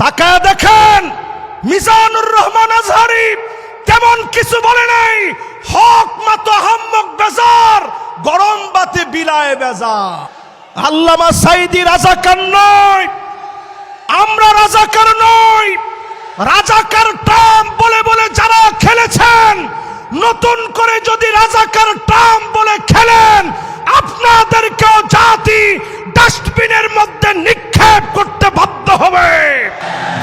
তাকায় দেখেন মিজানুর রহমান আজহারি তেমন কিছু বলে নাই, হক মত হাম্মক বেজার, গরম বাতি বিলায় বেজার। আল্লামা সাইদি রাজাকার নয়, আমরা রাজাকার নই। রাজাকার টার্ম বলে বলে যারা খেলেছেন, নতুন করে যদি রাজাকার টার্ম বলে খেলেন, আপনাদেরকেও জাতি ডাস্টবিনের মধ্যে নিক্ষেপ করতে বাধ্য হবে।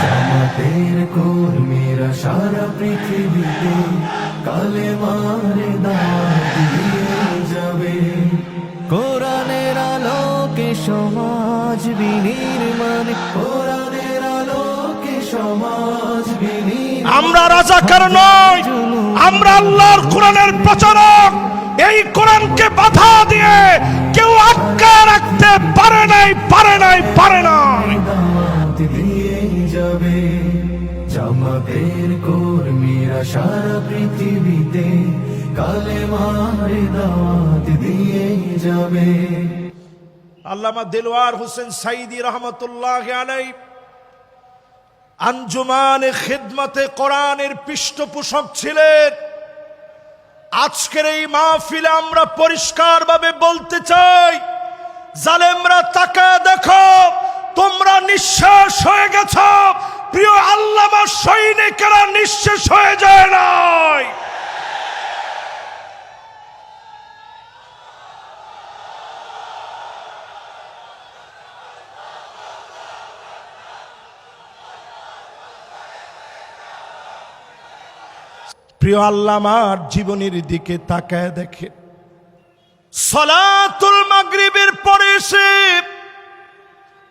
জামাতের কর্মীরা সারা পৃথিবীতে কালেমার দাওয়াত দিয়ে যাবে। কোরআনের আলোকে সমাজ বিনির্মাণ, কোরআনের আলোকে সমাজ বিনির্মাণ। আমরা রাজাকার নই, আমরা আল্লাহর কোরআনের প্রচারক। এই কোরআনকে বাধা দিয়ে কেউ আটকে রাখতে পারে নাই, পারে নাই, পারে নাই। দাওয়াত দিয়ে যাবে। জামাতের কর্মীরা সারা পৃথিবীতে কালেমার দাওয়াত দিয়ে যাবে। আল্লামা দিলওয়ার হোসেন সাইদি রহমতুল্লাহ আলাইহি আঞ্জুমানে খিদমতে কোরআনের পৃষ্ঠপোষক ছিলেন। আজকের এই মাহফিলে আমরা পরিষ্কারভাবে বলতে চাই, জালেমরা তাকায় দেখো, তোমরা নিঃশেষ হয়ে গেছ। প্রিয় আল্লামা সৈনিকেরা নিঃশেষ হয়ে যায় নাই। প্রিয় আল্লামার জীবনের দিকে তাকায় দেখে, সালাতুল মাগরিবের পরে এসে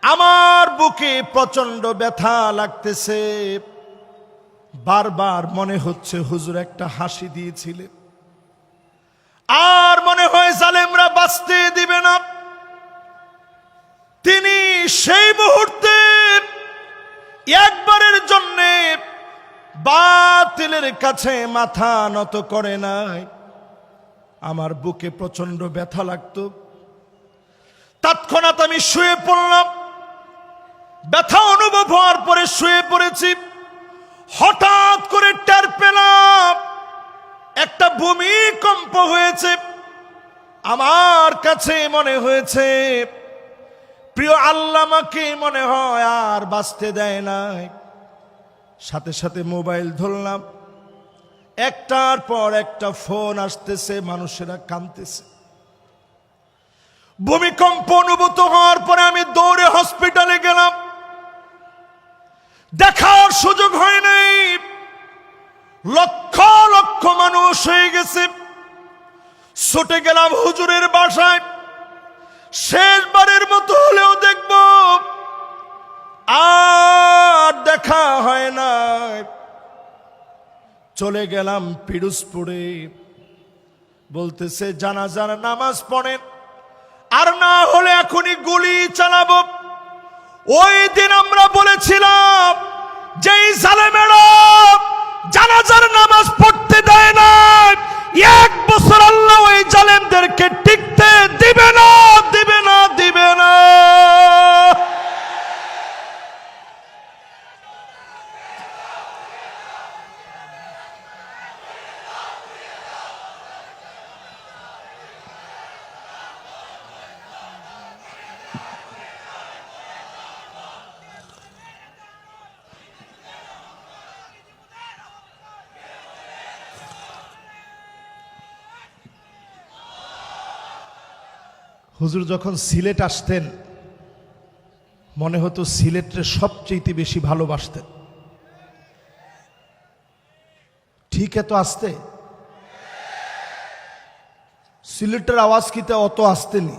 আমার বুকে প্রচন্ড ব্যথা লাগতেছে। বারবার মনে হচ্ছে হুজুর একটা হাসি দিয়েছিলেন, আর মনে হয় জালেমরা বাঁচতে দিবে না। তিনি সেই মুহূর্তে একবারের জন্যে বাতিলের কাছে মাথা নত করে নাই। আমার বুকে প্রচন্ড ব্যথা লাগতো, তৎক্ষণাৎ আমি শুয়ে পড়লাম। ব্যথা অনুভব হওয়ার পরে শুয়ে পড়েছি। হঠাৎ করে টের পেলাম একটা ভূমিকম্প হয়েছে। আমার কাছে মনে হয়েছে প্রিয় আল্লামাকে মনে হয় আর বাঁচতে দেয় নাই। সাথে সাথে মোবাইল ধরলাম, একটার পর একটা ফোন আসতেছে, মানুষেরা কাঁদতেছে। ভূমিকম্প অনুভূত হওয়ার পরে আমি দৌড়ে হসপিটালে গেলাম। দেখার সুযোগ হয় নাই, লক্ষ লক্ষ মানুষ হয়ে গেছে। ছুটে গেলাম হুজুরের বাসায়, শেষবারের মতো হলেও দেখব। আর দেখা হয় না। চলে গেলাম পিরোজপুরে, বলতেছে জানাজার নামাজ পড়েন, আর না হলে এখনই গুলি চালাবো। ওই দিন আমরা বলেছিলাম যে এই জালেমেরা জানাজার নামাজ পড়তে দেয় না, 1 বছর আল্লাহ ওই জালেমদেরকে টিকতে দিবে না, দিবে না, দিবে না। হুজুর যখন সিলেট আসতেন, মনে হতো সিলেটে সবচেয়ে বেশি ভালোবাসতেন। ঠিক এত আসতে সিলেটের আওয়াজ কিতে অত আসতেনি,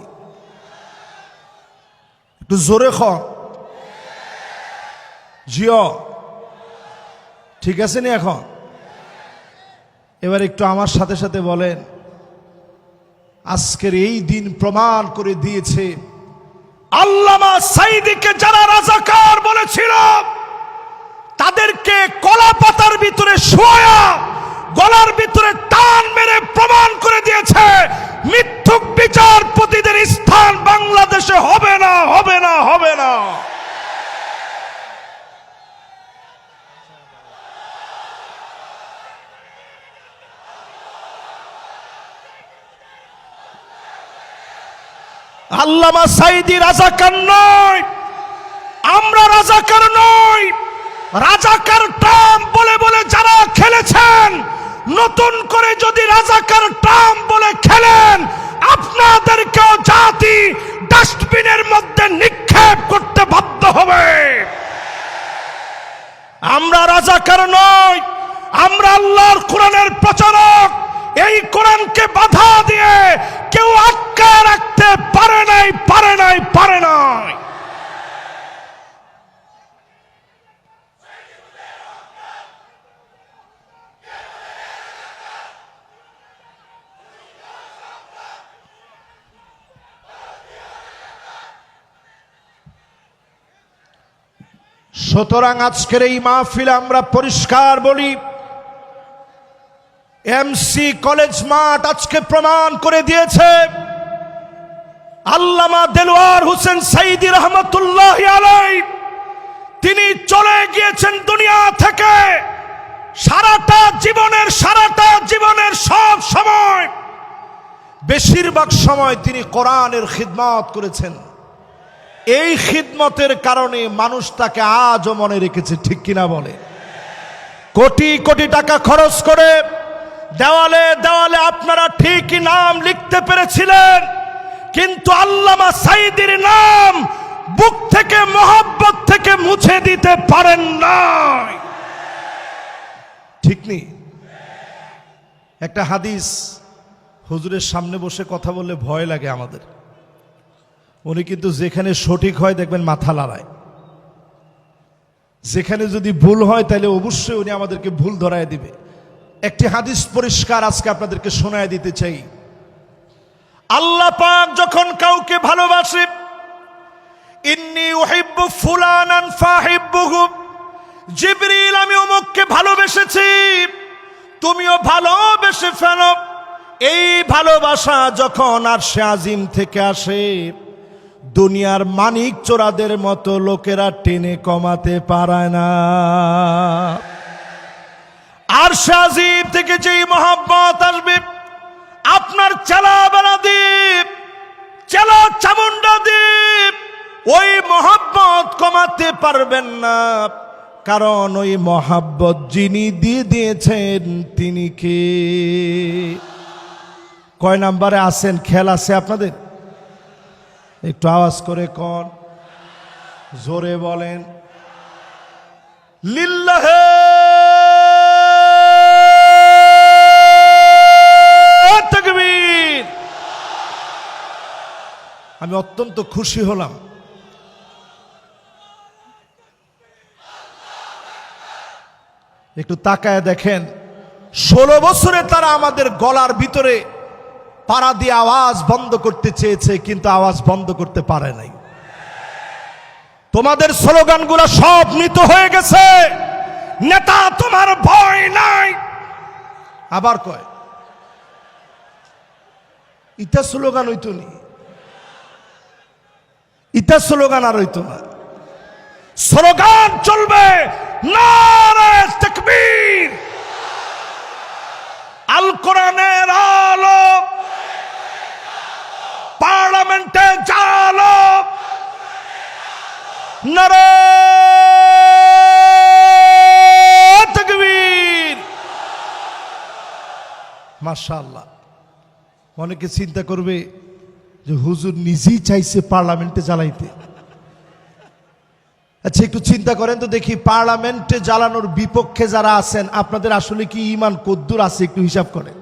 একটু জোরে খ জিও, ঠিক আছে নি? এখন এবার একটু আমার সাথে সাথে বলেন, আজকের এই দিন প্রমাণ করে দিয়েছে আল্লামা সাইদিকে যারা রাজাকার বলেছিল, তাদেরকে কলা পাতার ভিতরে শোয়া গলার ভিতরে টান মেরে প্রমাণ করে দিয়েছে মিথ্যুক বিচারপতিদের স্থান বাংলাদেশে হবে না, হবে না, হবে না। আল্লামা সাঈদী রাজাকার নয়, আমরা রাজাকার নই। রাজাকার টার্ম বলে বলে যারা খেলেছেন, নতুন করে যদি রাজাকার টার্ম বলে খেলেন, আপনাদেরকেও জাতি ডাস্টবিনের মধ্যে নিক্ষেপ করতে বাধ্য হবে। আমরা রাজাকার নই, আমরা আল্লাহর কোরআনের প্রচারক। এই কোরআনকে বাধা দিয়ে কেউ আটকে রাখতে পারে নাই, পারে নাই, পারে নাই। সুতরাং আজকের এই মাহফিলে আমরা পরিষ্কার বলি, এমসি কলেজ মাঠ আজকে প্রমাণ করে দিয়েছে আল্লামা দেলোয়ার হোসেন সাঈদী রহমতুল্লাহ আলাইহি তিনি চলে গিয়েছেন দুনিয়া থেকে। সারাটা জীবনের সব সময়, বেশিরভাগ সময় তিনি কোরআনের খিদমত করেছেন। এই খিদমতের কারণে মানুষ তাকে আজও মনে রেখেছে, ঠিক কিনা বলে? কোটি কোটি টাকা খরচ করে দেওয়ালে দেওয়ালে আপনারা ঠিকই নাম লিখতে পেরেছিলেন, কিন্তু আল্লামা সাঈদীর নাম বুক থেকে, মহব্বত থেকে মুছে দিতে পারেন নাই, ঠিক নেই? একটা হাদিস, হুজুরের সামনে বসে কথা বললে ভয় লাগে আমাদের। উনি কিন্তু যেখানে সঠিক হয় দেখবেন মাথা লড়ায়, যেখানে যদি ভুল হয় তাহলে অবশ্যই উনি আমাদেরকে ভুল ধরায় দিবে। একটি হাদিস পরিষ্কার আজকে আপনাদেরকে শোনায় দিতে চাই। আল্লাহ পাক যখন কাউকে ভালোবাসে, ইন্নী উহিব্বু ফুলানান ফাহিব্বুহু, জিবরিল আমি অমুককে ভালোবেসেছি, তুমিও ভালোবেসে ফেলো। এই ভালোবাসা যখন আরশে আজিম থেকে আসে, দুনিয়ার মানিক চোরাদের মতো লোকেরা টেনে কমাতে পারে না। আরশে আজিম থেকে যেই মহব্বত আসবে, আপনার চেলা বেলা দ্বীপ, চেলা চামুন্ডা দ্বীপ, ওই মহব্বত কমাতে পারবেন না। কারণ ওই মহব্বত যিনি দিয়ে দিয়েছেন তিনি কে? কয় নাম্বারে আছেন? খেয়াল আছে আপনাদের? একটু আওয়াজ করে কোন, জোরে বলেন লিল্লাহে তাকবীর। আমি অত্যন্ত খুশি হলাম। একটু তাকায় দেখেন, 16 বছরে তারা আমাদের গলার ভিতরে পাড়া দিয়ে আওয়াজ বন্ধ করতে চেয়েছে, কিন্তু আওয়াজ বন্ধ করতে পারে নাই। তোমাদের স্লোগানগুলো সব মৃত হয়ে গেছে। নেতা তোমার ভয় নাই, আবার কয় ইটা স্লোগান হইতো নি, ইটা স্লোগান আর হইতো না। স্লোগান চলবে নারে তাকবীর, আল কোরআনের আলো, পার্লামেন্টে জালো, নারে তাকবীর। মাশাআল্লাহ। অনেকে চিন্তা করবে যে হুজুর নিজেই চাইছে পার্লামেন্টে জ্বালাইতে। আচ্ছা একটু চিন্তা করেন তো দেখি, পার্লামেন্টে জ্বালানোর বিপক্ষে যারা আছেন আপনাদের আসলে কি ঈমান কদ্দুর আছে? একটু হিসাব করেন।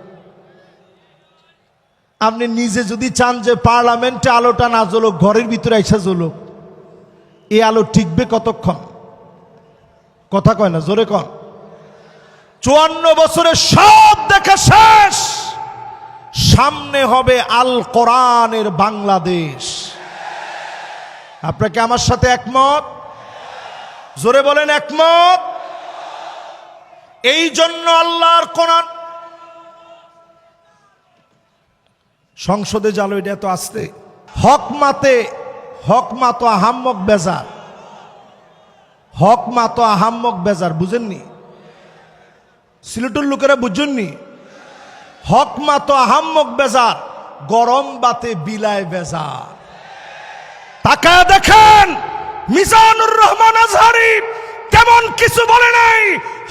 আপনি নিজে যদি চান যে পার্লামেন্টে আলোটা না জ্বলুক, ঘরের ভিতরে এসে জ্বলুক, এই আলো টিকবে কতক্ষণ? কথা কয় না, জোরে কন। 54 বছরে সব দেখা শেষ, সামনে হবে আল কোরআনের বাংলাদেশ। আপনাকে আমার সাথে একমত? জোরে বলেন একমত। এই জন্য আল্লাহর কোরআন সংসদে জালো, এটা তো আসতে হক মাতো আহাম্মক বেজার, হক মাতো আহাম্মক বেজার, বুঝেননি? সিলেটের লোকেরা বুঝেননি? হক মাতো আহাম্মক বেজার, গরম বাতে বিলায় বেজার। তাকায় দেখেন মিজানুর রহমান আজহারী তেমন কিছু বলে নাই,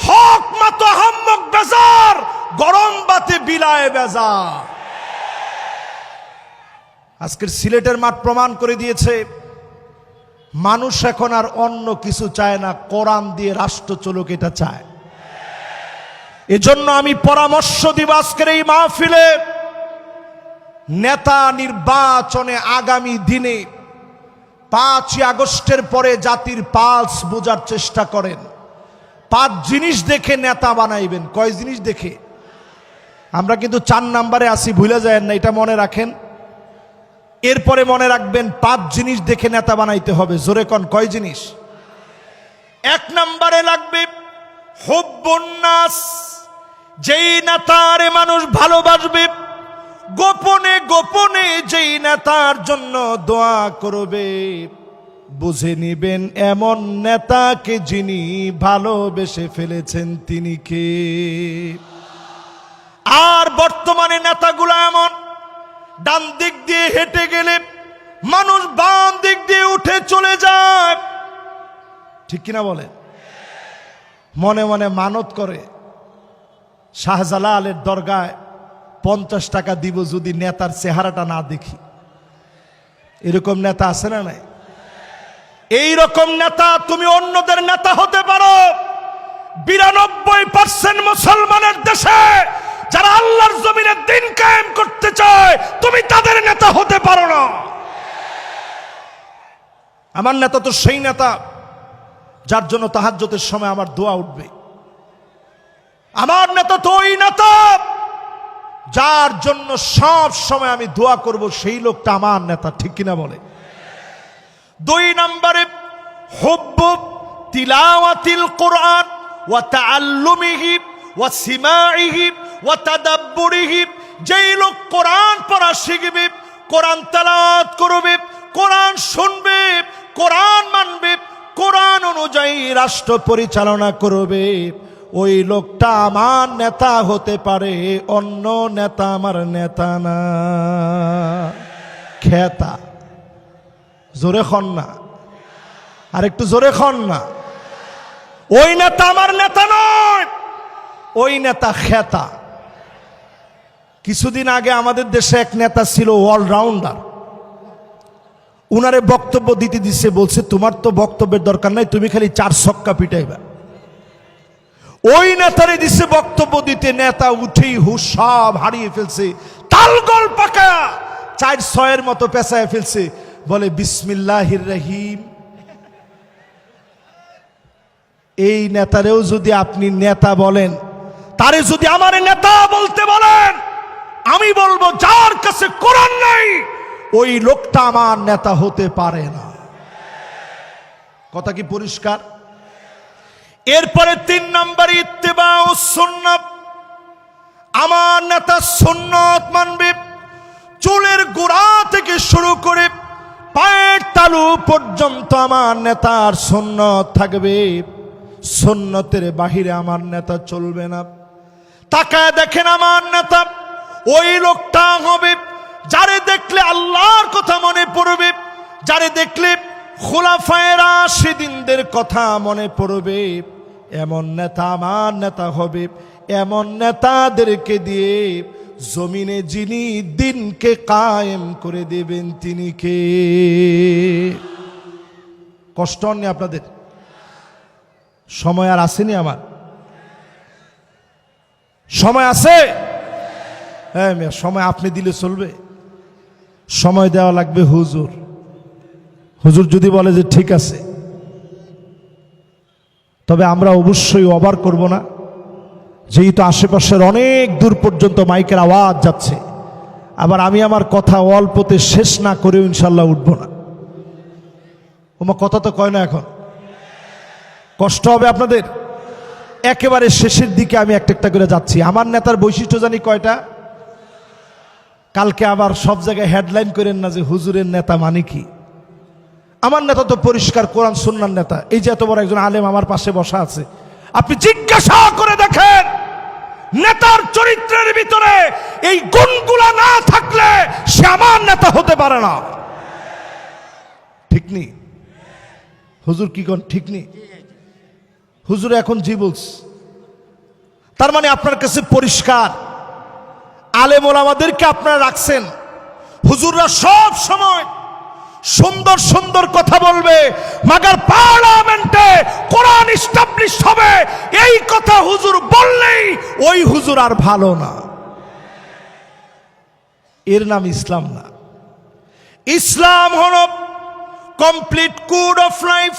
হক মাতো হাম্মক বেজার, গরম বাতে বিলায় বেজার। আজকের সিলেটের মাঠ প্রমাণ করে দিয়েছে মানুষ এখন আর অন্য কিছু চায় না, কোরআন দিয়ে রাষ্ট্র চলুক এটা চায়। এজন্য আমি পরামর্শ দিব আজকের এই মাহফিলে, নেতা নির্বাচনে আগামী দিনে 5 আগস্টের পরে জাতির পালস বোঝার চেষ্টা করেন। 5 জিনিস দেখে নেতা বানাইবেন। কয় জিনিস দেখে? আমরা কিন্তু 4 নম্বরে আসি, ভুলে যায় না, এটা মনে রাখেন। এরপরে মনে রাখবেন 5 জিনিস দেখে নেতা বানাইতে হবে। জোরে কোন, কয় জিনিস? 1 নম্বরে লাগবে হুব্বুন নাস, যেই নেতারে মানুষ ভালোবাসবে, গোপনে গোপনে যেই নেতার জন্য দোয়া করবে, বুঝে নিবেন এমন নেতাকে যিনি ভালোবেসে ফেলেছেন তিনি কে। আর বর্তমানে নেতাগুলো এমন, ডান দিক দিয়ে হেঁটে গেলে মানুষ বাম দিক দিয়ে উঠে চলে যায়, ঠিক কিনা বলে? মনে মনে মানত করে শাহজালালের দরগায় 50 টাকা দিব যদি নেতার চেহারাটা না দেখি। এরকম নেতা আছে না নাই? এই রকম নেতা তুমি অন্যদের নেতা হতে পারো। 92% মুসলমানের দেশে যারা আল্লাহর জমিনে দিন কায়েম করতে চায়, তুমি তাদের নেতা হতে পারো না। আমার নেতা তো সেই নেতা যার জন্য তাহাজ্জুদের সময় আমার দোয়া উঠবে। আমার নেতা তো ওই নেতা যার জন্য সব সময় আমি দোয়া করব, সেই লোকটা আমার নেতা, ঠিক কিনা বলে? 2 নম্বরে হুব্বু তিলাওয়াতিল কুরআন ওয়া তাআল্লুমিহি ওয়া সিমাইহি ওয়া তাদাব্বুরিহি, যেই লোক কোরআন পড়া শিখবে, কোরআন তেলাওয়াত করবে, কোরআন শুনবে, কোরআন মানবে, কোরআন অনুযায়ী রাষ্ট্র পরিচালনা করবে, ওই লোকটা আমার নেতা হতে পারে। অন্য নেতা আমার নেতা না। খেতা, জোরে খন না, আর একটু জোরে খন না। ওই নেতা আমার নেতা নয়, ওই নেতা খেতা। কিছুদিন আগে আমাদের দেশে এক নেতা ছিল অলরাউন্ডার, উনারে বক্তব্য দিতে দিচ্ছে, বলছে তোমার তো বক্তব্যের দরকার নাই, তুমি খালি 4 ছক্কা পিটাইবা। ওই নেতারে দিচ্ছে বক্তব্য দিতে, নেতা উঠেই হুশ সব হারিয়ে ফেলছে, তালগোল পাকা 4-6 মতো পেঁচায় ফেলছে, বলে বিসমিল্লাহির রহিম। এই নেতারেও যদি আপনি নেতা বলেন, তারে যদি আমার নেতা বলতে বলেন, আমি বলবো যার কাছে কোরআন নাই ওই লোকটা আমার নেতা হতে পারে না। কথা কি পরিষ্কার? এরপরে 3 নম্বরে ইত্তেবাউস সুন্নাত, আমার নেতা সুন্নত মানবে। চুলের গোড়া থেকে শুরু করে পায়ের তালু পর্যন্ত আমার নেতার সুন্নত থাকবে, সুন্নতের বাহিরে আমার নেতা চলবে না। তাকায় দেখেন আমার নেতা ওই লোকটা হবে যারে দেখলে আল্লাহর কথা মনে পড়বে, যারে দেখলে খুলাফায়ে রাশিদিনদের কথা মনে পড়বে, এমন নেতা আমার নেতা হবে। এমন নেতাদেরকে দিয়ে জমিনে যিনি দিনকে কায়েম করে দেবেন তিনি কে? কষ্ট হয়নি আপনাদের? সময় আর আসেনি? আমার সময় আছে? হ্যাঁ, সময় আপনি দিলে চলবে? সময় দেওয়া লাগবে হুজুর। হুজুর যদি বলে যে ঠিক আছে, তবে আমরা অবশ্যই ওভার করব না, যেহেতু আশেপাশের অনেক দূর পর্যন্ত মাইকের আওয়াজ যাচ্ছে। আবার আমি আমার কথা অল্পতে শেষ না করেও ইনশাল্লাহ উঠব না। ওমা কথা তো কয় না, এখন কষ্ট হবে আপনাদের। একেবারে শেষের দিকে আমি একটা একটা করে যাচ্ছি। আমার নেতার বৈশিষ্ট্য জানি কয়টা? কালকে আবার সব জায়গায় হেডলাইন করেন না যে হুজুরের নেতা মানে কি। আমার নেতা তো পরিষ্কার কোরআন সুন্নাহর নেতা। এই যে এত বড় একজন আলেম আমার পাশে বসা আছে, আপনি জিজ্ঞাসা করে দেখেন নেতার চরিত্রের ভিতরে এই গুণগুলা না থাকলে সে আমার নেতা হতে পারে না। নেই? হুজুর কি কোন ঠিক নেই? হুজুর এখন জি বলছে, তার মানে আপনার কাছে পরিষ্কার আলেম ওলামাদেরকে আপনারা রাখছেন, হুজুররা সব সময় সুন্দর সুন্দর কথা বলবে, মাগার পার্লামেন্টে কোরআন এস্টাবলিশ হবে এই কথা হুজুর বললেই ওই হুজুর আর ভালো না। এর নাম ইসলাম না। ইসলাম হলো কমপ্লিট কোড অফ লাইফ,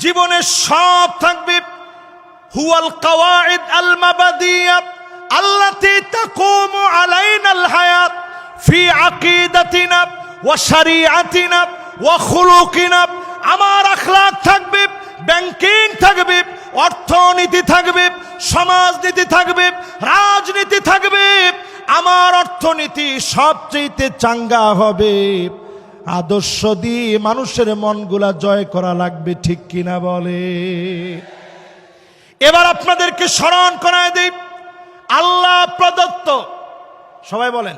জীবনে সব থাকবে। হুয়াল কাওয়াইদ আল মাবাদিয়া আল্লাতী তাকুমু আলাইনাল হায়াত ফি আকিদাতিনা ওয়া শরিআতিনা ওয়া খুলুকিনা। আমার আখলাক থাকবে, ব্যাংকিং থাকবে, অর্থনীতি থাকবে, সমাজনীতি থাকবে, রাজনীতি থাকবে। আমার অর্থনীতি সবচেয়ে চাঙ্গা হবে। আদর্শ দিয়ে মানুষের মনগুলা জয় করা লাগবে, ঠিক কিনা বলে? এবার আপনাদেরকে স্মরণ করায় দেই, আল্লাহ প্রদত্ত, সবাই বলেন,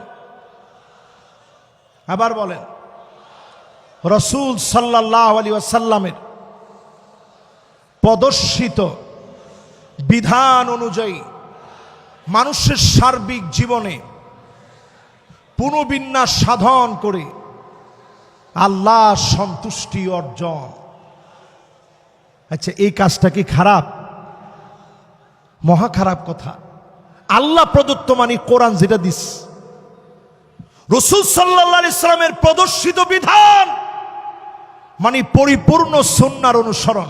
আবার বলেন, রাসূল সাল্লাল্লাহু আলাইহি ওয়াসাল্লামের প্রদর্শিত বিধান অনুযায়ী মানুষের সার্বিক জীবনে পুনর্বিন্যাস সাধন করে আল্লাহ সন্তুষ্টি অর্জন। আচ্ছা, এই কাজটা কি খারাপ? মহা খারাপ কথা। আল্লাহ প্রদত্ত মানে কোরআন যেটা দিস, রাসূল সাল্লাল্লাহু আলাইহি সাল্লামের প্রদর্শিত বিধান মানে পরিপূর্ণ সুন্নাহর অনুসরণ,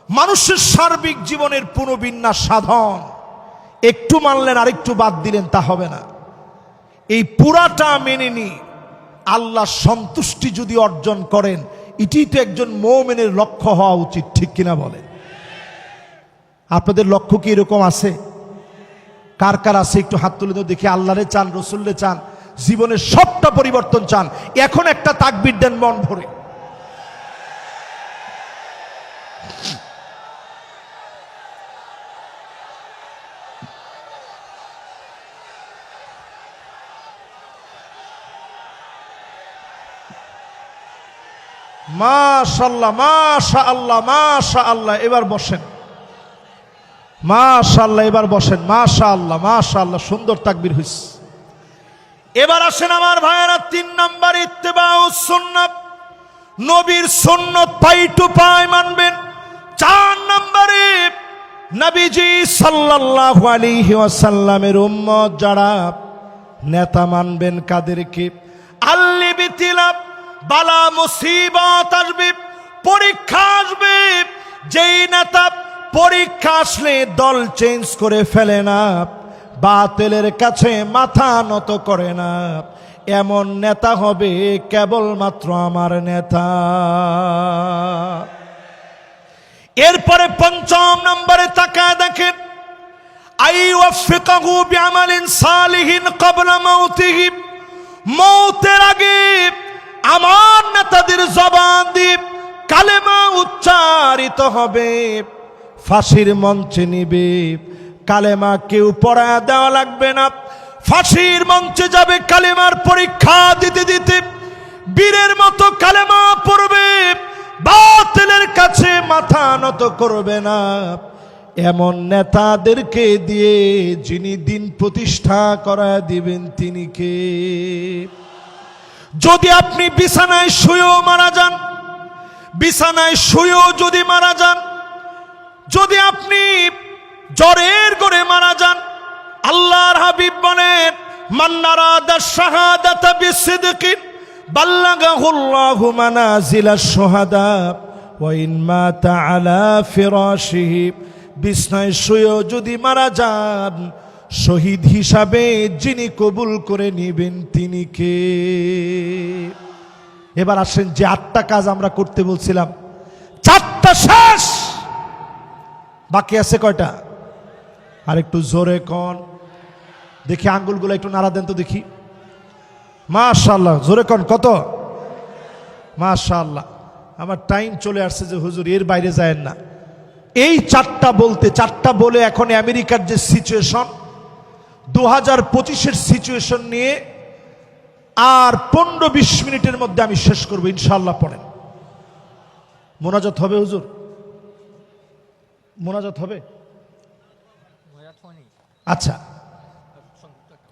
মানুষের সার্বিক জীবনের পুনর্বিন্যাস সাধন। একটু মানলেন আর একটু বাদ দিলেন তা হবে না। এই পুরাটা মেনে নিয়ে আল্লাহ সন্তুষ্টি যদি অর্জন করেন, এটি তো একজন মুমিনের লক্ষ্য হওয়া উচিত, ঠিক কিনা বলে? আপনাদের লক্ষ্য কি এরকম আছে? কার কার আছে একটু হাত তুলে দাও দেখি। আল্লাহরে চান, রসুলরে চান, জীবনের সবটা পরিবর্তন চান, এখন একটা তাকবীর দেন মন ভরে। মাশাআল্লাহ, মাশাআল্লাহ, মাশাআল্লাহ। এবার বসেন, মাশাআল্লাহ, এবার বসেন, মাশাআল্লাহ, মাশাআল্লাহ, সুন্দর তাকবীর হইছে। এবার আসেন আমার ভাইয়েরা, 3 নাম্বার ইত্তেবাউস সুন্নাত, নবীর সুন্নাত পাই টু পাই মানবেন। 4 নাম্বারে নবীজি সাল্লাল্লাহু আলাইহি ওয়াসাল্লামের উম্মত যারা, নেতা মানবেন কাদেরকে? আল্লিবিতিলা, বালা মুসিবত আসবে, পরীক্ষা আসবে, যেই নেতা পরীক্ষা আসলে দল চেঞ্জ করে ফেলে না, বাতিলের কাছে মাথা নত করে না, এমন নেতা হবে কেবলমাত্র আমার নেতা। এরপরে 5 নম্বরে তাকায় দেখেন, আইওয়াফিকাহু বিআমালিন সালিহিন ক্বাবলা মাউতিহি, মৌতের আগে আমার নেতাদের জবান দিয়ে কালেমা উচ্চারিত হবে, ফাঁসির মঞ্চে নিবে, কালেমা কেউ পড়ায় দেওয়া লাগবে না, ফাঁসির মঞ্চে যাবে কালেমার পরীক্ষা দিতে দিতে বীরের মতো কালেমা পড়বে, বাতিলের কাছে মাথা নত করবে না। এমন নেতাদেরকে দিয়ে যিনি দিন প্রতিষ্ঠা করায় দিবেন তিনি কে? যদি আপনি বিছানায় শুয়েও মারা যান, বিছানায় শুয়েও যদি মারা যান, যদি আপনি জ্বরের ঘরে মারা যান, আল্লাহর হাবিব বলেন, মান নারাদা শাহাদাতা বিসিদকিন বাল্লাগাহুল্লাহু মানাজিলাশ শুহাদা ওয়া ইন মাতা আলা ফিরাশিহি, বিছানায় শুয়েও যদি মারা যান, শহীদ হিসাবে যিনি কবুল করে নেবেন তিনি কে? এবার আসেন, যে 8টা কাজ আমরা করতে বলছিলাম, 4টা শেষ, বাকি আছে কয়টা? আর একটু জোরে কোন দেখি, আঙ্গুলগুলো একটু নাড়া দেন তো দেখি। মাশাআল্লাহ, জোরে কোন কত? মাশাআল্লাহ। আমার টাইম চলে আসছে যে হুজুর এর বাইরে যায়েন না। এই 4টা বলতে, 4টা বলে এখন আমেরিকার যে সিচুয়েশন, 2025-এর সিচুয়েশন নিয়ে আর 15-20 মিনিটের মধ্যে আমি শেষ করবো ইনশাআল্লাহ। পড়েন। মোনাজাত হবে হুজুর? মোনাজাত হবে? আচ্ছা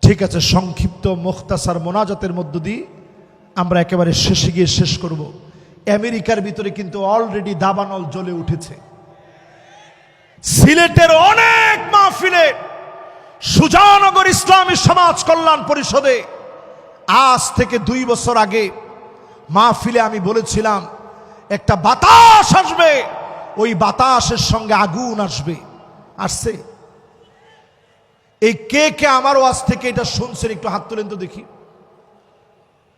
ঠিক আছে, সংক্ষিপ্ত মুখতাসার মোনাজাতের মধ্য দিয়ে আমরা একেবারে শেষে গিয়ে শেষ করব। আমেরিকার ভিতরে কিন্তু অলরেডি দাবানল জ্বলে উঠেছে। সিলেটের অনেক মাহফিলে সুজানগর ইসলামী সমাজ কল্যাণ পরিষদে আজ থেকে 2 বছর আগে মাহফিলে আমি বলেছিলাম একটা বাতাস আসবে, ওই বাতাসের সঙ্গে আগুন আসবে। আসছে? এই কে কে আমার ওয়াজ থেকে এটা শুনছেন একটু হাত তোলেন তো দেখি।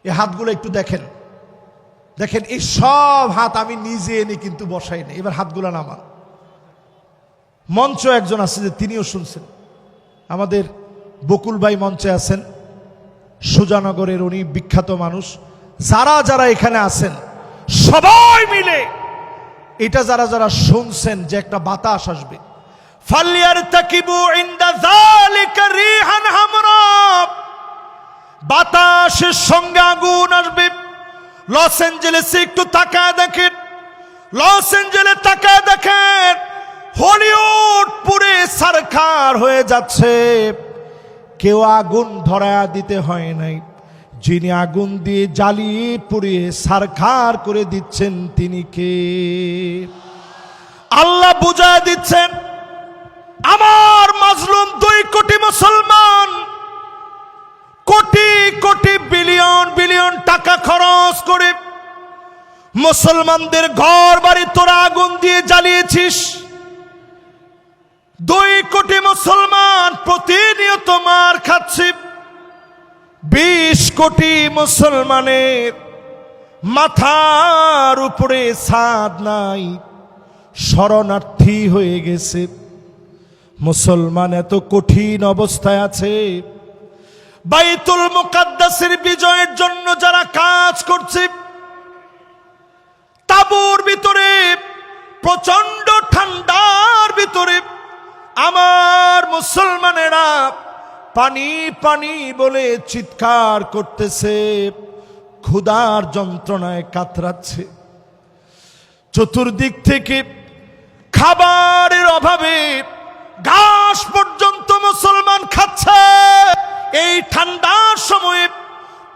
এই হাতগুলো একটু দেখেন, দেখেন এই সব হাত আমি নিজে এনে কিন্তু বসাই না। এবার হাতগুলো নামান। মঞ্চ একজন আছে যে তিনিও শুনছেন, আমাদের বকুল ভাই মঞ্চে আছেন, সুজানগরের উনি বিখ্যাত মানুষ। যারা যারা এখানে আছেন সবাই মিলে এটা যারা যারা শুনছেন যে একটা বাতাস আসবে, ফালিয়ারতাকিবু ইনদা যালিকা রিহান হামরা, বাতাসের সঙ্গে আগুন আসবে। লস অ্যাঞ্জেলেসে একটু তাকায় দেখেন, লস অ্যাঞ্জেলে তাকায় দেখেন, হলিউড পুরে সারখার হয়ে যাচ্ছে। কেউ আগুন ধরায়া দিতে হয় নাই, যিনি আগুন দিয়ে জ্বালিয়ে পুড়িয়ে সারখার করে দিচ্ছেন তিনি কে? আল্লাহ বুঝায় দিচ্ছেন, আমার মাজলুম 2 কোটি মুসলমান কোটি কোটি বিলিয়ন বিলিয়ন টাকা খরচ করে মুসলমানদের ঘর বাড়ি তোরা আগুন দিয়ে জ্বালিয়েছিস। 2 কোটি মুসলমান প্রতিনিয়ত মার খাচ্ছে। 20 কোটি মুসলমানের মাথার উপরে ছাদ নাই, শরণার্থী হয়ে গেছে। মুসলমান এত কঠিন অবস্থায় আছে। বাইতুল মুকাদ্দাসের বিজয়ের জন্য যারা কাজ করছে, তাঁবুর ভিতরে প্রচন্ড ঠান্ডার ভিতরে আমার মুসলমানেরা পানি পানি বলে চিৎকার করতেছে, ক্ষুধার যন্ত্রণায় কাতরাচ্ছে। চতুর্দিক থেকে খাবারের অভাবে ঘাস পর্যন্ত মুসলমান খাচ্ছে। এই ঠান্ডার সময়ে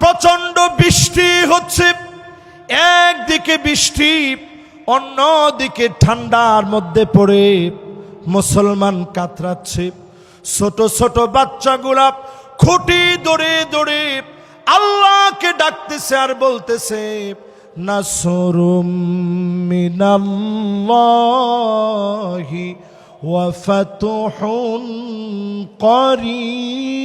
প্রচন্ড বৃষ্টি হচ্ছে, একদিকে বৃষ্টি অন্যদিকে ঠান্ডার মধ্যে পড়ে মুসলমান কাতরাচ্ছে। ছোট ছোট বাচ্চাগুলা খুঁটি দৌড়ে দৌড়ে আল্লাহকে ডাকতেছে আর বলতেছে, নাসরুম মিনাল্লাহি ওয়া ফাতুহুন করিব।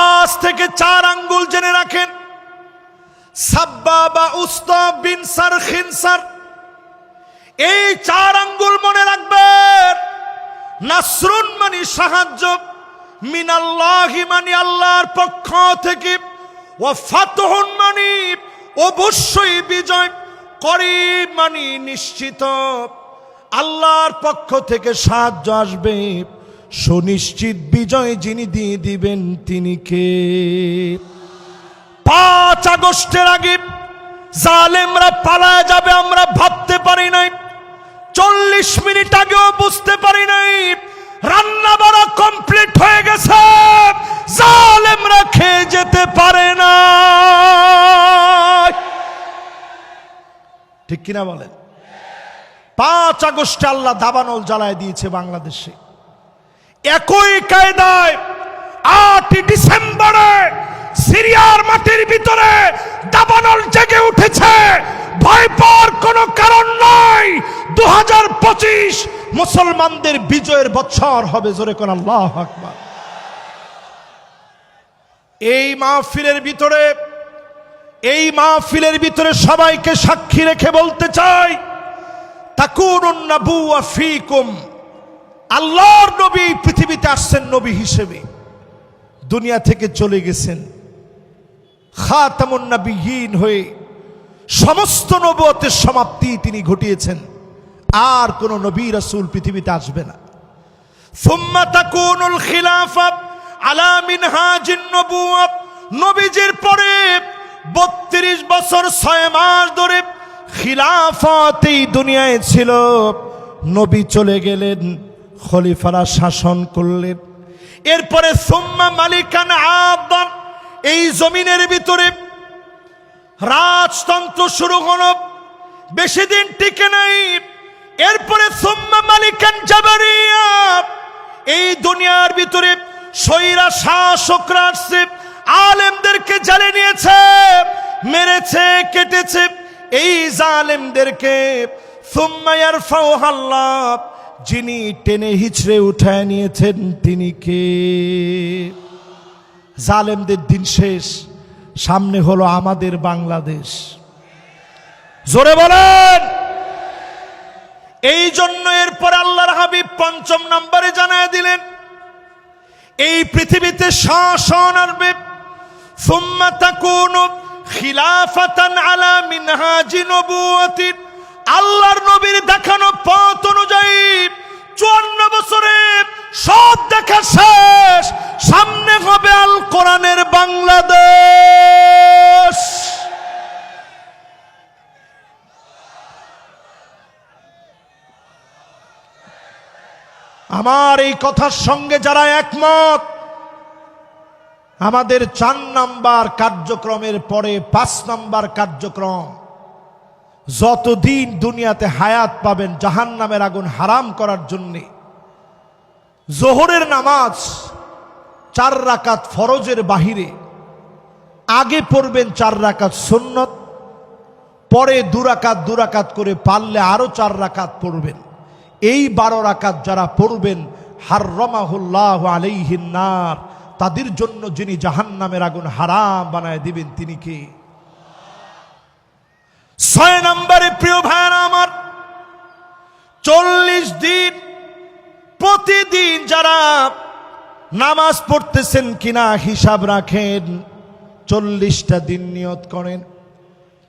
আজ থেকে 4 আঙ্গুল জেনে রাখেন, সাব্বাবা উস্তা বিন সার খিনসার, এই 4 আঙ্গুল মনে রাখবেন। নাসরুন মানে সাহায্য, মিনাল্লাহি মানে আল্লাহর পক্ষ থেকে, ওয়া ফাতহুন মানে অবশ্যই বিজয়, করিব মানে নিশ্চিত আল্লাহর পক্ষ থেকে সাহায্য আসবে। সুনিশ্চিত বিজয় যিনি দিয়ে দিবেন তিনি কে? 5 আগস্টের আগে জালেমরা পালায় যাবে আমরা ভাবতে পারি নাই। 40 মিনিট আগেও বুঝতে পারি নাই। রান্না বাড়া কমপ্লিট হয়ে গেছে, জালেমরা খেয়ে যেতে পারে না। ঠিক কিনা বলেন? 5 আগস্টে আল্লাহ দাবানল জ্বালায় দিয়েছে বাংলাদেশে। একই কায়দায় 8 ডিসেম্বরে সিরিয়ার মাটির ভিতরে দাবানল জেগে উঠেছে। ভয় পাওয়ার কোনো কারণ নাই। 2025 মুসলমানদের বিজয়ের বছর হবে। জোরে কোন আল্লাহু আকবার। এই মাহফিলের ভিতরে সবাইকে সাক্ষী রেখে বলতে চাই, তাকুনুন নাবুওয়া ফীকুম, আল্লাহর নবী পৃথিবীতে আসছেন নবী হিসেবে, দুনিয়া থেকে চলে গেছেন খাতামুন নবিয়্যিন হয়ে। সমস্ত নবুয়তের সমাপ্তি তিনি ঘটিয়েছেন। আর কোন নবী রাসূল পৃথিবীতে আসবে না। সুম্মা তাকুনুল খিলাফা আলা মিনহাজিন নবুওয়া, নবীজির পরে 32 বছর 6 মাস ধরে খিলাফত এই দুনিয়ায় ছিল। নবী চলে গেলেন, খলিফারা শাসন করলেন। এরপরে সুম্মা মালিকান আদান, এই জমিনের ভিতরে রাজতন্ত্র শুরু হলো, বেশি দিন টিকে নাই। এরপরে সুম্মা মালিকান জাবারিয়া, এই দুনিয়ার ভিতরে স্বৈরা শাসকরা আসছে, আলেমদেরকে জ্বালে নিয়েছে, মেরেছে, কেটেছে এই জালেমদেরকে। সুম্মা ইয়ারফাউহা আল্লাহ, যিনি টেনে হিচড়ে উঠায় নিয়েছেন তিনি কে? জালেমদের দিন শেষ, সামনে হলো আমাদের বাংলাদেশ। জোরে বলেন। এই জন্য এরপর আল্লাহর হাবিব 5 নম্বরে জানায় দিলেন, এই পৃথিবীতে শাসন আসবে। সুম্মা তাকুনু খিলাফাতান আলা মিনহাজি নবুওয়াতি, আল্লাহর নবীর দেখানো পথ অনুযায়ী 54 বছরে সব দেখা শেষ, সামনে হবে আল কোরআনের বাংলাদেশ। আমার এই কথার সঙ্গে যারা একমত, আমাদের 4 নাম্বার কার্যক্রমের পরে 5 নাম্বার কার্যক্রম, যতদিন দুনিয়াতে হায়াত পাবেন জাহান্নামের আগুন হারাম করার জন্য জোহরের নামাজ 4 রাকাত ফরজের বাহিরে আগে পড়বেন 4 রাকাত সুন্নত, পরে 2 রাকাত করে পারলে আরো 4 রাকাত পড়বেন। এই 12 রাকাত যারা পড়বেন, হাররামাহুল্লাহু আলাইহিন নার, তাদের জন্য যিনি জাহান্নামের আগুন হারাম বানায় দিবেন তিনি কে? 6 নম্বরে প্রিয় ভাইরা আমার, 40 দিন প্রতিদিন যারা নামাজ পড়তেছেন কিনা হিসাব রাখেন, 40টা দিন নিয়ত করেন।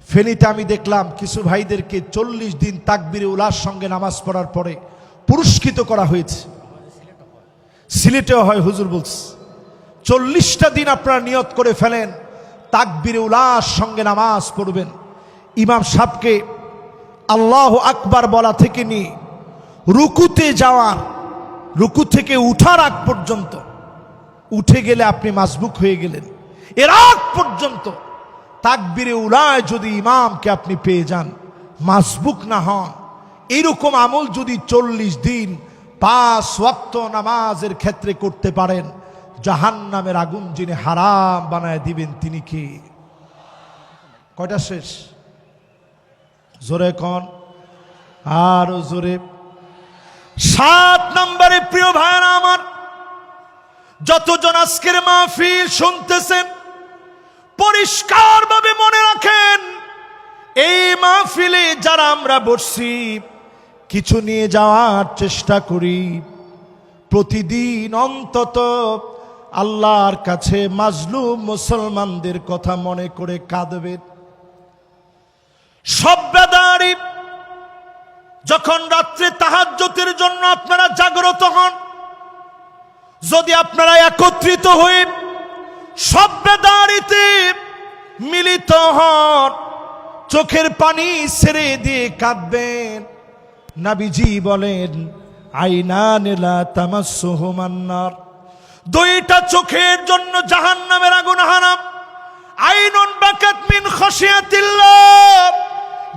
ফেনীতে আমি দেখলাম কিছু ভাইদেরকে 40 দিন তাকবীরে উলার সঙ্গে নামাজ পড়ার পরে পুরস্কৃত করা হয়েছে। সিলেটেও হয়, হুজুর বলছে 40টা দিন আপনারা নিয়ত করে ফেলেন, তাকবীরে উলার সঙ্গে নামাজ পড়বেন। ইমাম সাহেবকে আল্লাহু আকবার বলা থেকে নিয়ে রুকুতে যাওয়ার, রুকু থেকে উঠার আগ পর্যন্ত, উঠে গেলে আপনি মাসবুক হয়ে গেলেন, এর আগ পর্যন্ত তাকবীরে উলায় যদি ইমামকে আপনি পেয়ে যান, মাসবুক না হন, এইরকম আমল যদি 40 দিন 5 ওয়াক্ত নামাজের ক্ষেত্রে করতে পারেন, জাহান্নামের আগুন যিনি হারাম বানায় দিবেন তিনি কে? কয়টা শেষ? জোরে কোন, আরো জোরে। 7 নম্বরে প্রিয় ভাইরা আমার, যতজন আজকের মাহফিল শুনতেছেন পরিষ্কার ভাবে মনে রাখেন, এই মাহফিলে যারা আমরা বসছি কিছু নিয়ে যাওয়ার চেষ্টা করি। প্রতিদিন অন্তত আল্লাহর কাছে মাজলুম মুসলমানদের কথা মনে করে কাঁদবেন। সব বেদারি যখন রাত্রে তাহাজ্জুদের জন্য আপনারা জাগ্রত হন, যদি আপনারা একত্রিত হয়ে সব বেদারিতে মিলিত হন, চোখের পানি ছেড়ে দিয়ে কাঁদবেন। নবীজি বলেন, আইনান লা তামাসসুহুমান নার, 2টা চোখের জন্য জাহান্নামের আগুন হারাম। আইনুন বাকাত মিন খাশিয়াতিল্লাহ,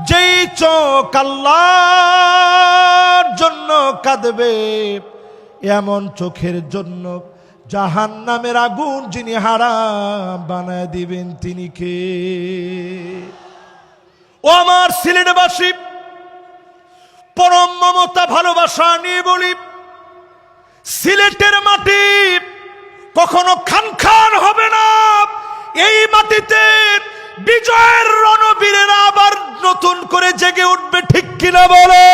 যেই চোখ আল্লাহর জন্য কাঁদবে, এমন চোখের জন্য জাহান্নামের আগুন যিনি হারাম বানায় দিবেন তিনি কে? ও আমার সিলেটবাসী, পরম মমতা ভালোবাসা নিয়ে বলি, সিলেটের মাটি কখনো খান খান হবে না। এই মাটিতে বিজয়ের রণবীরেরা আবার নতুন করে জেগে উঠবে, ঠিক কিনা বলে?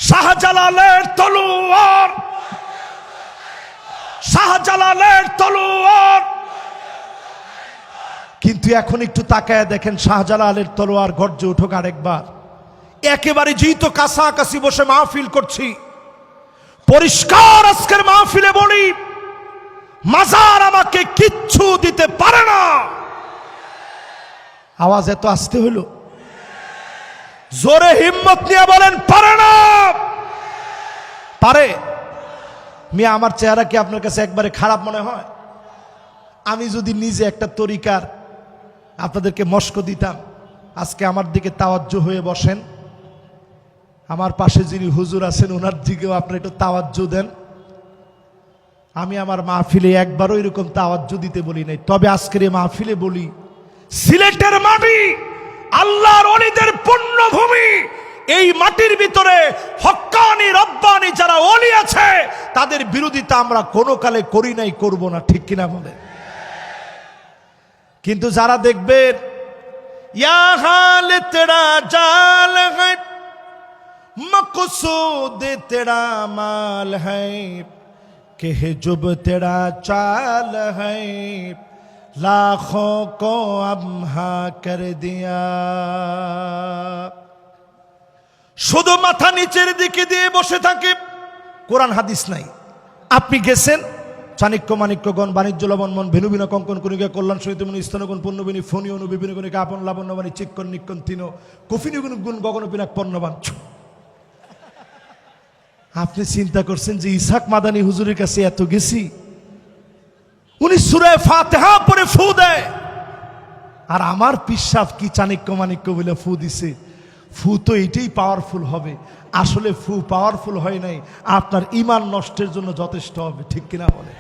শাহজালালের তলোয়ার, শাহজালালের তলোয়ার। কিন্তু এখন একটু তাকায় দেখেন, শাহজালালের তলোয়ার গর্জে উঠুক আরেকবার। একেবারে যেহেতু কাছাকাছি বসে মাহফিল করছি, পরিষ্কার আজকের মাহফিলে বলি, মাজার আমাকে কিচ্ছু দিতে পারে না। আওয়াজ এত আসতে হলো, জোরে হিম্মত নিয়ে বলেন পারে না। পারে। মিয়া আমার চেহারা কি আপনার কাছে একবারে খারাপ মনে হয়? আমি যদি নিজে একটা তরিকার আপনাদেরকে মস্ক দিতাম, আজকে আমার দিকে তাওয়াজ্জু হয়ে বসেন, আমার পাশে যিনি হুজুর আছেন ওনার দিকেও আপনারা একটু তাওয়াজ্জু দেন। আমি আমার মাহফিলে একবারও এরকম তাওয়াজ্জু দিতে বলি নাই, তবে আজকের এই মাহফিলে বলি, সিলেটের মাটি আল্লাহর ওলিদের পুণ্যভূমি। এই মাটির ভিতরে হক্কানি রব্বানি যারা ওলি আছে তাদের বিরোধিতা আমরা কোনো কালে করি নাই, করব না, ঠিক কিনা বলে। কিন্তু যারা দেখবেন ইয়া হাল তেরা জাল है मकसूद तेरा माल है कि जुब तेरा चाल है लाखों को अम्हा कर दिया। শুধু মাথা নিচের দিকে দিয়ে বসে থাকে, কোরআন হাদিস নাই। আপনি গেছেন চাণক্য মাণিক্যগণ বাণিজ্য লবণমন ভেনুবিনা কঙ্কন কণিকা কল্যাণ সহিত স্তনগুণ পূর্ণবিনী ফণি অনু বিভিন্ন কণিকা আপন লাবণ্যবাণী চিক্কন নিক্কন তিন কফিনিগুণ গুণ গগনপিনাক পণ্যবান। আপনি চিন্তা করছেন যে ইসহাক মাদানী হুজুরের কাছে এত গেছি, উনি সূরা ফাতিহা পড়ে ফু দেয়, আর আমার পিসাব কি চাণক্য মাণিক্য বলে ফু দিছে। ফু তো এটাই পাওয়ারফুল হবে, আসলে ফু পাওয়ারফুল হয় নাই, আপনার ঈমান নষ্টের জন্য যথেষ্ট হবে, ঠিক কিনা বলে।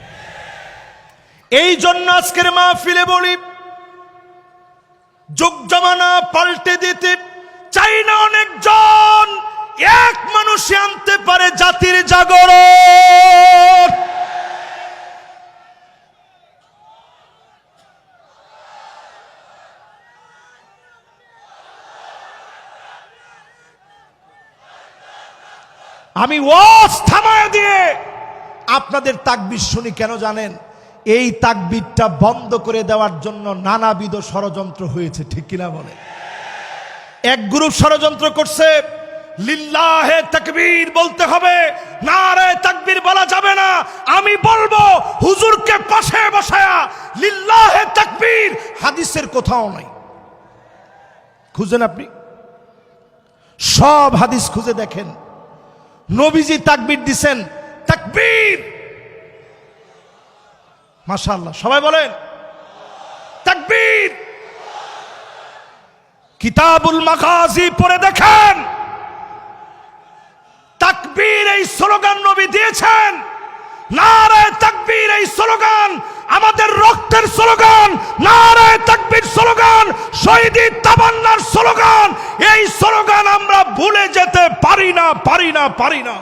এই জন্য আজকের মাহফিলে বলি, যুগ জামানা পাল্টে দিতে চাই না অনেকজন, এক মানুষে আনতে পারে জাতির জাগরণ। আমি ওয়াজ থামায় দিয়ে আপনাদের তাকবীর শুনি কেন জানেন? এই তাকবীরটা বন্ধ করে দেওয়ার জন্য নানাবিধ ষড়যন্ত্র হয়েছে, ঠিক কিনা বলে। এক গ্রুপ ষড়যন্ত্র করছে, লিল্লাহে তাকবীর বলতে হবে, নারে তাকবীর বলা যাবে না। আমি বলবো হুজুরকে পাশে বসায়া লিল্লাহে তাকবীর হাদিসের কোথাও নাই। খুঁজেন, আপনি সব হাদিস খুঁজে দেখেন, নবীজি তাকবীর দিছেন, তাকবীর। মাশাআল্লাহ, সবাই বলেন তাকবীর। কিতাবুল মাগাজি পড়ে দেখেন, তাকবীর এই স্লোগান নবী দিয়েছেন। নারে তাকবীর এই স্লোগান আমাদের রক্তের স্লোগান, নারে তাকবীর স্লোগান শহীদি তামান্নার স্লোগান। এই স্লোগান আমরা ভুলে যেতে পারি না, পারি না, পারি না।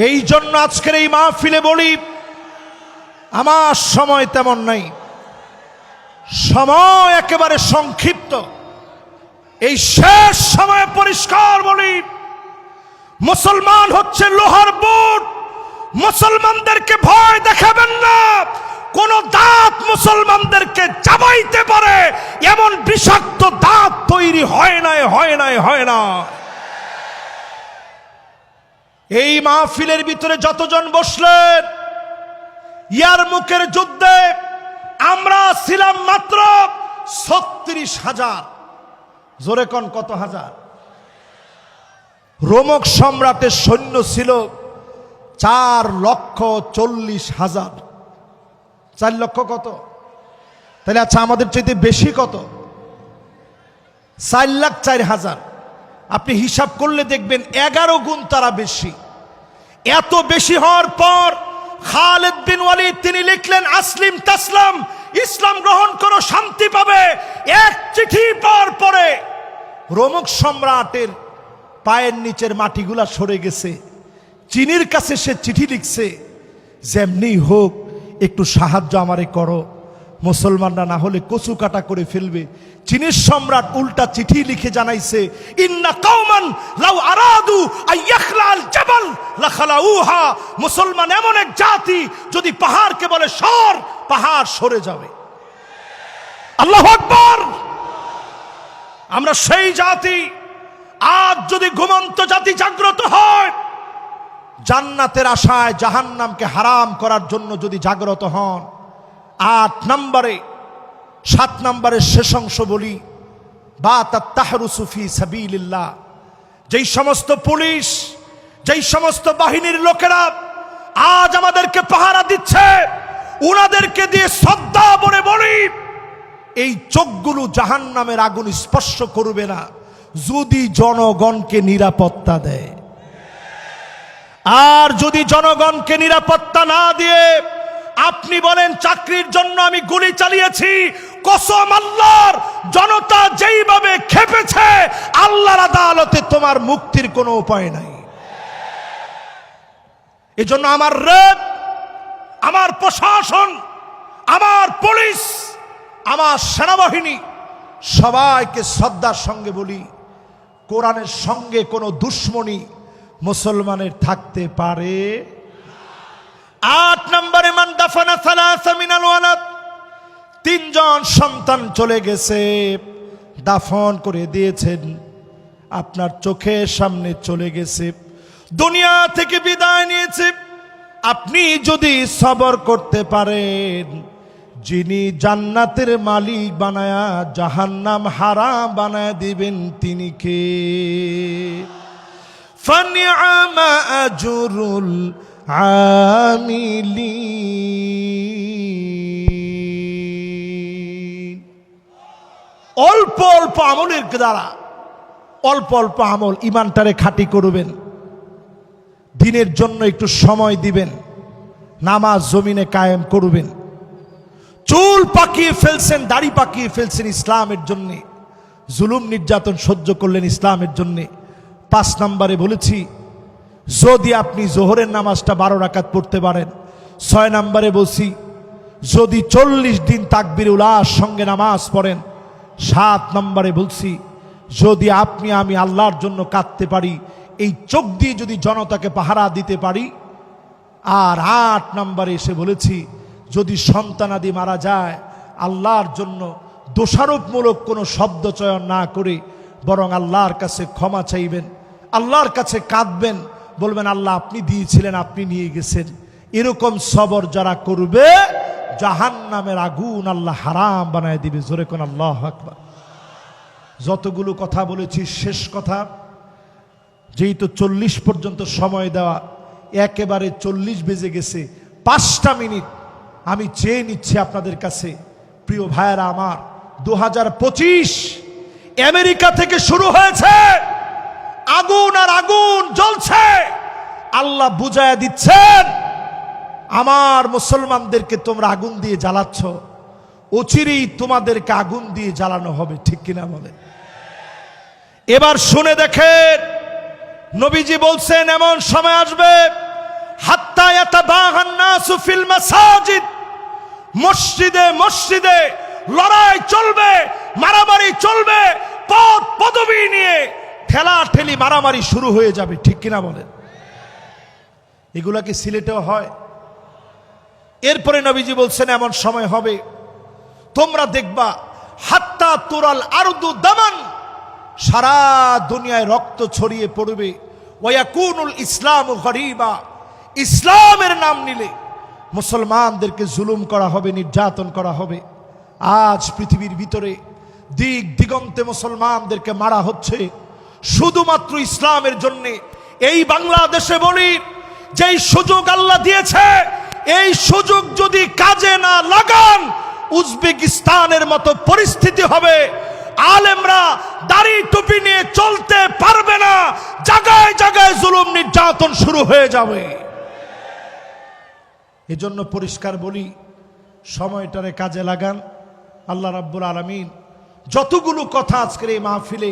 এই জন্য আজকের এই মাহফিলে বলি, আমার সময় তেমন নাই, সময় একেবারে সংক্ষিপ্ত। এই শেষ সময়ে পরিষ্কার বলি, মুসলমান হচ্ছে লোহার বুট, মুসলমানদেরকে ভয় দেখাবেন না। কোন দাঁত মুসলমানদেরকে চাবাইতে পারে এমন বিষাক্ত দাঁত তৈরি হয় নাই, হয় নাই, হয় না। এই মাহফিলের ভিতরে যতজন বসলেন, ইয়ারমুকের যুদ্ধে আমরা ছিলাম মাত্র 36,000। জোরে কোন কত হাজার? রোমক সম্রাটের সৈন্য ছিল 4,40,000। 4 লক্ষ কত? তাহলে আচ্ছা, আমাদের চাইতে বেশি কত? 4,04,000। আপনি হিসাব করলে দেখবেন 11 গুণ তারা বেশি। এত বেশি হওয়ার পর খালিদ বিন ওয়ালিদ তিনি লিখলেন, আসলিম তাসলাম, ইসলাম গ্রহণ করো, শান্তি পাবে। এক চিঠি পাওয়ার পরে রোমক সম্রাটের পায়ের নিচের মাটিগুলা সরে গেছে। চিনির কাছে সে চিঠি লিখছে, যেমনি হোক একটু সাহায্য আমারে করো। মুসলমানরা না হলে কচু কাটা করে ফেলবে। চীনের সম্রাট উল্টা চিঠি লিখে জানাইছে, ইন্না কওমান লাউ আরাদু আইয়াখলাল জাবাল লাখালাউহা। মুসলমান এমন এক জাতি, যদি পাহাড়কে বলে সর, পাহাড় সরে যাবে। আল্লাহু আকবার। আমরা সেই জাতি। আজ যদি ঘুমন্ত জাতি জাগ্রত হয়, জান্নাতের আশায় জাহান্নামকে হারাম করার জন্য যদি জাগ্রত হন, 8 নম্বরে 7 নম্বরের শেষ অংশ বলি, বা তাহরুসু ফি সাবিলিল্লাহ। যেই সমস্ত পুলিশ, যেই সমস্ত বাহিনীর লোকেরা আজ আমাদেরকে পাহারা দিচ্ছে, উনাদেরকে দিয়ে শ্রদ্ধা বলে বলি, এই চোখগুলো জাহান্নামের আগুন স্পর্শ করবে না যদি জনগণকে নিরাপত্তা দেয়। আর যদি জনগণকে নিরাপত্তা না দিয়ে আপনি বলেন চাকরির জন্য আমি গুলি চালিয়েছি, কসম আল্লাহর, জনতা যেইভাবে খেপেছে, আল্লাহর আদালতে তোমার মুক্তির কোনো উপায় নাই। এজন্য আমার রেপ, আমার প্রশাসন, আমার পুলিশ, আমার সেনাবাহিনী সবাইকে শ্রদ্ধার সঙ্গে বলি, কোরআনের সঙ্গে কোনো দুশ্মনী মুসলমানের থাকতে পারে। 8 নম্বরে মান দাফানা সালাসা মিনাল ওয়ালাদ। 3 জন সন্তান চলে গেছে, দাফন করে দিয়েছেন, আপনার চোখের সামনে চলে গেছে, দুনিয়া থেকে বিদায় নিয়েছে। আপনি যদি সবর করতে পারেন, যিনি জান্নাতের মালিক বানায়া জাহান্নাম হারাম বানায়া দিবেন তিনি কে? ফানিআমা আজরুল আমিলিন। অল্প অল্প আমলের দ্বারা, অল্প অল্প আমল, ইমানটারে খাঁটি করবেন, দিনের জন্য একটু সময় দিবেন, নামাজ জমিনে কায়েম করবেন। চুল পাকিয়ে ফেলছেন, দাড়ি পাকিয়ে ফেলছেন ইসলামের জন্যে, জুলুম নির্যাতন সহ্য করলেন ইসলামের জন্যে। 5 নম্বরে বলেছি, যদি আপনি জোহরের নামাজটা 12 রাকাত পড়তে পারেন। 6 নম্বরে বলছি, যদি 40 দিন তাকবীরুল্লাহর সঙ্গে নামাজ পড়েন। 7 নম্বরে বলছি, যদি আপনি আমি আল্লাহর জন্য কাঁদতে পারি, এই চোখ দিয়ে যদি জনতাকে পাহারা দিতে পারি। আর 8 নম্বরে এসে বলেছি, যদি সন্তানাদি মারা যায়, আল্লাহর জন্য দোষারোপমূলক কোনো শব্দ চয়ন না করে বরং আল্লাহর কাছে ক্ষমা চাইবেন, আল্লাহর কাছে কাঁদবেন, বলবেন আল্লাহ আপনি দিয়েছিলেন, আপনি নিয়ে গেছেন। এরকম সবর যারা করবে, জাহান্নামের আগুন আল্লাহ হারাম বানায় দিবে। জোরে কোন আল্লাহু আকবার। যতগুলো কথা বলেছি, শেষ কথা, যেই তো 40 পর্যন্ত সময় দেওয়া, একেবারে 40 বেজে গেছে। 5টা মিনিট আমি চেয়ে নিচ্ছি আপনাদের কাছে, প্রিয় ভাইয়েরা আমার। 2025 আমেরিকা থেকে শুরু হয়েছে, আগুন আর আগুন জ্বলছে। আল্লাহ বুঝায়া দিচ্ছেন, আমার মুসলমানদেরকে তোমরা আগুন দিয়ে জ্বালাচ্ছ, অচিরেই তোমাদেরকে আগুন দিয়ে জ্বালানো হবে। ঠিক কিনা বলেন? এবার শুনে দেখেন, নবীজি বলছেন এমন সময় আসবে, হাত্তা ইয়াতাবাগান নাসু ফিল মাসাজিদ, মসজিদে মসজিদে লড়াই চলবে, মারামারি চলবে, পদ পদবি নিয়ে ঠেলা ঠেলি মারামারি শুরু হয়ে যাবে। ঠিক কিনা বলেন? এগুলা কি সিলেটেও হয়? এরপরে নবীজি বলছেন এমন সময় হবে, তোমরা দেখবা হাত্তা তুরাল আরদু দামান, সারা দুনিয়ায় রক্ত ছড়িয়ে পড়বে। ওয়ায়াকুনুল ইসলামু গরিবা, ইসলামের নাম নিলে মুসলমানদেরকে জুলুম করা হবে, নির্যাতন করা হবে। আজ পৃথিবীর ভিতরে দিক দিগন্তে মুসলমানদেরকে মারা হচ্ছে শুধুমাত্র ইসলামের জন্য। এই বাংলাদেশে বলি, যেই সুযোগ আল্লাহ দিয়েছে, এই সুযোগ যদি কাজে না লাগান, উজবেকিস্তানের মতো পরিস্থিতি হবে। আলেমরা দাড়ি টুপি নিয়ে চলতে পারবে না, জায়গায় জায়গায় জুলুম নির্যাতন শুরু হয়ে যাবে। এজন্য পরিষ্কার বলি, সময়টারে কাজে লাগান। আল্লাহ রাব্বুল আলামিন যতগুলো কথা আজকের এই মাহফিলে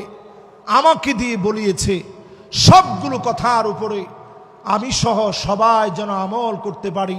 আমাকে দিয়ে বলিয়েছে, সবগুলো কথার উপরে আমি সহ সবাই যেন আমল করতে পারি।